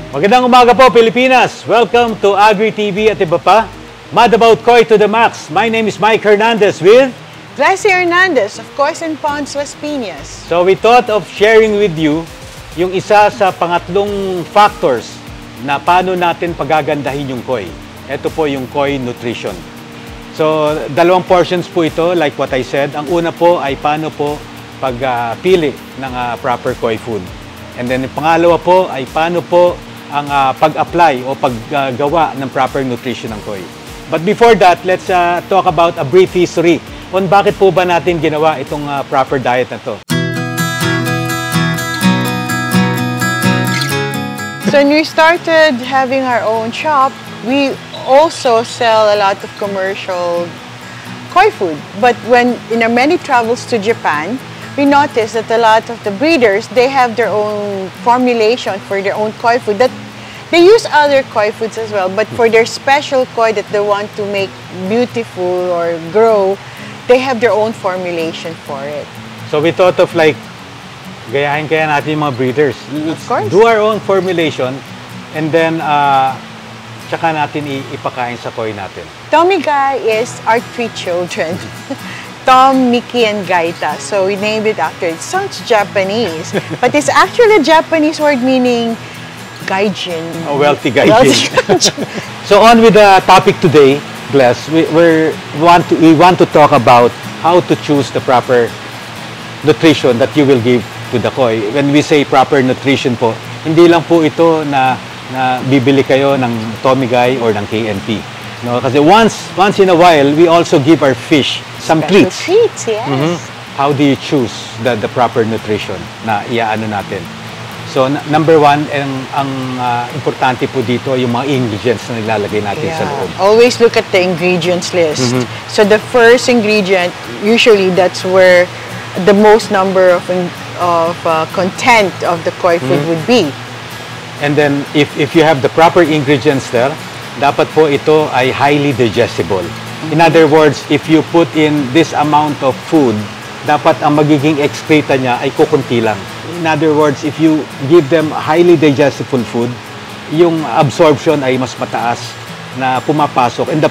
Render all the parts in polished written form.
Magandang umaga po, Pilipinas! Welcome to AGRITV Atbp. Mad about koi to the max. My name is Mike Hernandez with Leslie Hernandez of Kois and Ponds, Las Piñas. So we thought of sharing with you yung isa sa pangatlong factors na paano natin pagagandahin yung koi. Ito po yung koi nutrition. So dalawang portions po ito, like what I said. Ang una po ay paano po pagpili ng proper koi food. And then yung pangalawa po ay paano po ang pag-apply o paggawa ng proper nutrition ng koi. But before that, let's talk about a brief history on bakit po ba natin ginawa itong proper diet na to. So when we started having our own shop, we also sell a lot of commercial koi food. But when in our many travels to Japan, we noticed that a lot of the breeders, they have their own formulation for their own koi food. That they use other koi foods as well, but for their special koi that they want to make beautiful or grow, they have their own formulation for it. So we thought of like, gayahin kaya natin yung mga breeders. Of course. Do our own formulation and then tsaka natin ipakain sa koi natin. Tommy Guy is our three children. Tom, Mickey, and Gaita. So we named it after it. Sounds Japanese, but it's actually a Japanese word meaning gaijin. A wealthy gaijin. So on with the topic today, Bless, we want to talk about how to choose the proper nutrition that you will give to the koi. When we say proper nutrition po, hindi lang po ito na bibili kayo ng Tommy Guy or ng KNP. No, kasi once in a while, we also give our fish some treats. Treats, yes. How do you choose the proper nutrition na iaano natin? So number one, ang importante po dito yung mga ingredients na nilalagay natin sa loob. Always look at the ingredients list. So the first ingredient, usually that's where the most number of content of the koi food would be. And then if you have the proper ingredients there, dapat po ito ay highly digestible. In other words, if you put in this amount of food, dapat ang magiging excreta niya ay kukunti lang. In other words, if you give them highly digestible food, yung absorption ay mas mataas na pumapasok. And the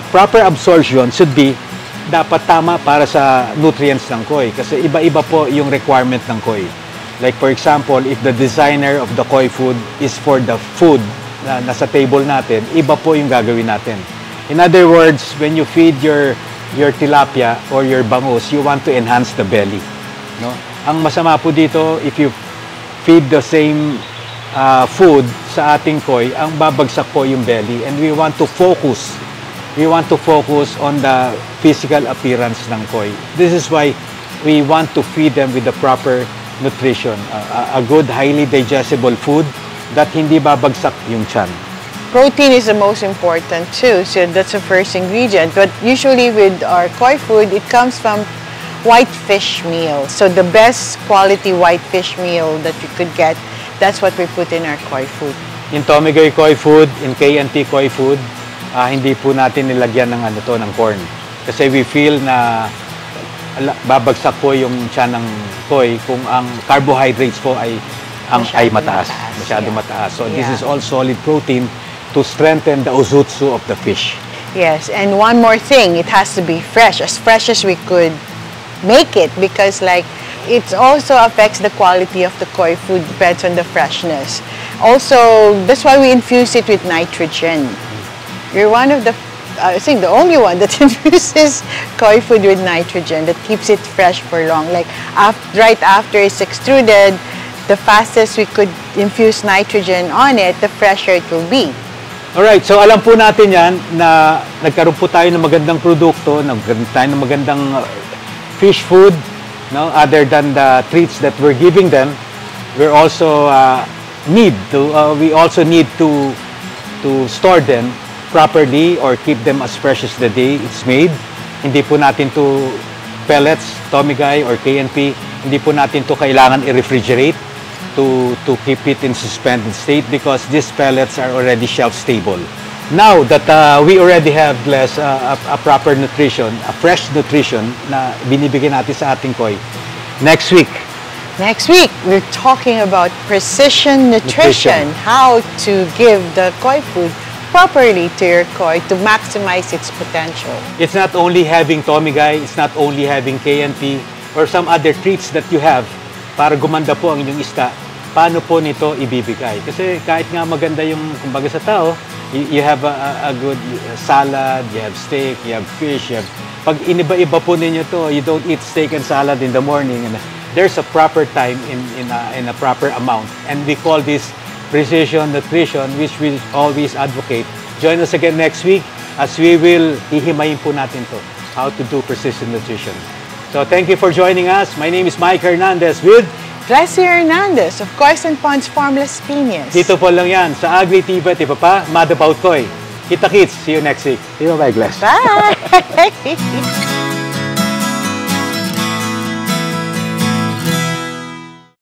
proper absorption should be dapat tama para sa nutrients ng koi. Kasi iba-iba po yung requirement ng koi. Like for example, if the designer of the koi food is for the food na nasa table natin, iba po yung gagawin natin. In other words, when you feed your tilapia or your bangus, you want to enhance the belly. No? Ang masama po dito, if you feed the same food sa ating koi, ang babagsak po yung belly. And we want to focus on the physical appearance ng koi. This is why we want to feed them with the proper nutrition. A good, highly digestible food that hindi babagsak yung tiyan. Protein is the most important too, so that's the first ingredient. But usually with our koi food, it comes from white fish meal. So the best quality white fish meal that you could get, that's what we put in our koi food. In Tommy Guy koi food, in KNP koi food, hindi po natin nilagyan ng ng corn. Kasi we feel na babagsak po yung tiyan ng koi kung ang carbohydrates po ay mataas. Masyado mataas. So this is all solid protein to strengthen the ozutsu of the fish. Yes, and one more thing, it has to be fresh as we could make it, because like it also affects the quality of the koi food, depends on the freshness. Also, that's why we infuse it with nitrogen. You're one of the, I think the only one that infuses koi food with nitrogen, that keeps it fresh for long. Like right after it's extruded, the fastest we could infuse nitrogen on it, the fresher it will be. Alright, so alam po natin yan na nagkaroon po tayo ng magandang produkto, nagkaroon tayo ng magandang fish food, no? Other than the treats that we're giving them, we also need to store them properly or keep them as fresh as the day it's made. Hindi po natin to pellets, Tommy Guy or KNP, hindi po natin to kailangan i-refrigerate to keep it in suspended state because these pellets are already shelf stable. Now that we already have a proper nutrition, a fresh nutrition na binibigyan natin sa ating koi, next week Next week, we're talking about precision nutrition, how to give the koi food properly to your koi to maximize its potential. It's not only having tomigay, it's not only having KNP or some other treats that you have para gumanda po ang inyong isda. Paano po nito ibibigay? Kasi kahit nga maganda yung kumbaga sa tao, you have a good salad, you have steak, you have fish, you have... Pag iniba-iba po ninyo to, you don't eat steak and salad in the morning. And there's a proper time in a proper amount. And we call this precision nutrition, which we always advocate. Join us again next week as we will hihimayin po natin to, how to do precision nutrition. So thank you for joining us. My name is Mike Hernandez with Classie Hernandez of Kois and Ponds Farmless Piñas. Dito po lang yan sa AGRITV Atbp, Mad About Koi. Kita-kits. See you next week. Bye-bye, Glass. Bye!